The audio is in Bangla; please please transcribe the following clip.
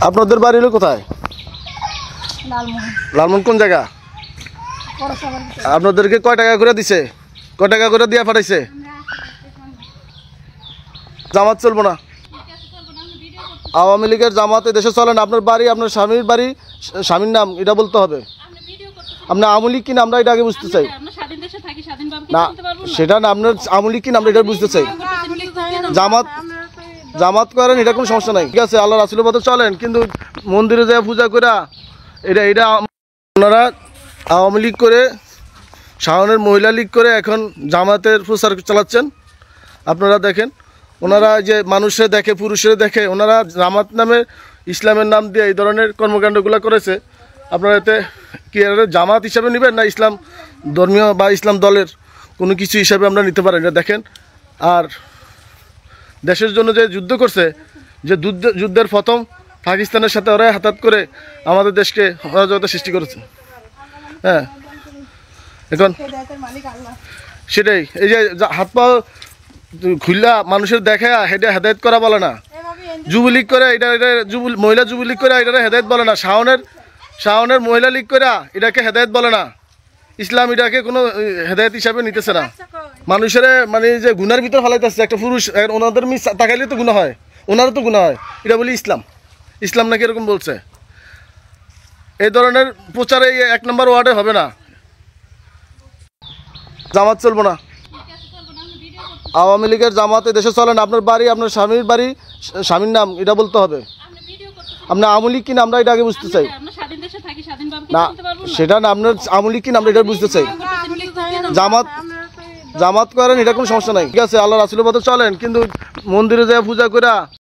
আপনাদের বাড়ি হলো কোথায়? লালমোহন কোন জায়গা? আপনাদেরকে কয় টাকা করে দিছে? কয় টাকা করে দিয়া পাঠাইছে? জামাত চলবো না, আওয়ামী লীগের জামাত দেশে চলে না। আপনার বাড়ি, আপনার স্বামীর বাড়ি, স্বামীর নাম এটা বলতে হবে। আপনি আওয়ামী লীগ কিনা আমরা এটা আগে বুঝতে চাই না, সেটা না, আপনার আওয়ামী লীগ কিনা আমরা এটা বুঝতে চাই। জামাত করেন, এটা কোনো সমস্যা নাই, ঠিক আছে, আল্লাহ রাসূলের পথে চলেন, কিন্তু মন্দিরে যায় পূজা করা এটা ওনারা আওয়ামী লীগ করে, শাওনের মহিলা লীগ করে এখন জামাতের প্রচার চালাচ্ছেন। আপনারা দেখেন, ওনারা যে মানুষে দেখে, পুরুষের দেখে, ওনারা জামাত নামে ইসলামের নাম দিয়ে এই ধরনের কর্মকাণ্ডগুলো করেছে। আপনারা এতে কি জামাত হিসাবে নেবেন না ইসলাম ধর্মীয় বা ইসলাম দলের কোনো কিছু হিসাবে আমরা নিতে পারি না? দেখেন, আর দেশের জন্য যে যুদ্ধ করছে, যে যুদ্ধের প্রথম পাকিস্তানের সাথে ওরা হাতাত করে আমাদের দেশকে অরাজকতা সৃষ্টি করেছে। হ্যাঁ, এখন সেটাই, এই যে হাত পা খুললা মানুষের দেখা হেডে হেদায়ত করা বলে না, যুবলীগ করে এটা মহিলা যুবলীগ করে এটা হেদায়ত বলে না, শাওনের মহিলা লীগ করে এটাকে হেদায়ত বলে না। ইসলাম এটাকে কোনো হেদায়ত হিসাবে নিতেছে না। মানুষের মানে যে গুনার ভিতর ফেলাইতেছে একটা পুরুষ, ওনাদের তাকাইলে তো গুনাহ হয়, ওনারও তো গুনাহ হয়, এটা বলি ইসলাম নাকি এরকম বলছে। এই ধরনের প্রচারে 1 নম্বর ওয়ার্ডে হবে না। জামাত চলবো না, আওয়ামী লীগের জামাত দেশে চলে না। আপনার বাড়ি, আপনার স্বামীর বাড়ি, স্বামীর নাম এটা বলতে হবে। আপনি আওয়ামী লীগ কিনা আমরা এটা আগে বুঝতে চাই না, সেটা না, আপনার আওয়ামী লীগ কিনা আমরা এটা বুঝতে চাই। জামাত করেন, এটা কোনো সমস্যা নাই, ঠিক আছে, আল্লাহ রাসূলের পথে চলেন, কিন্তু মন্দিরে যায় পূজা করা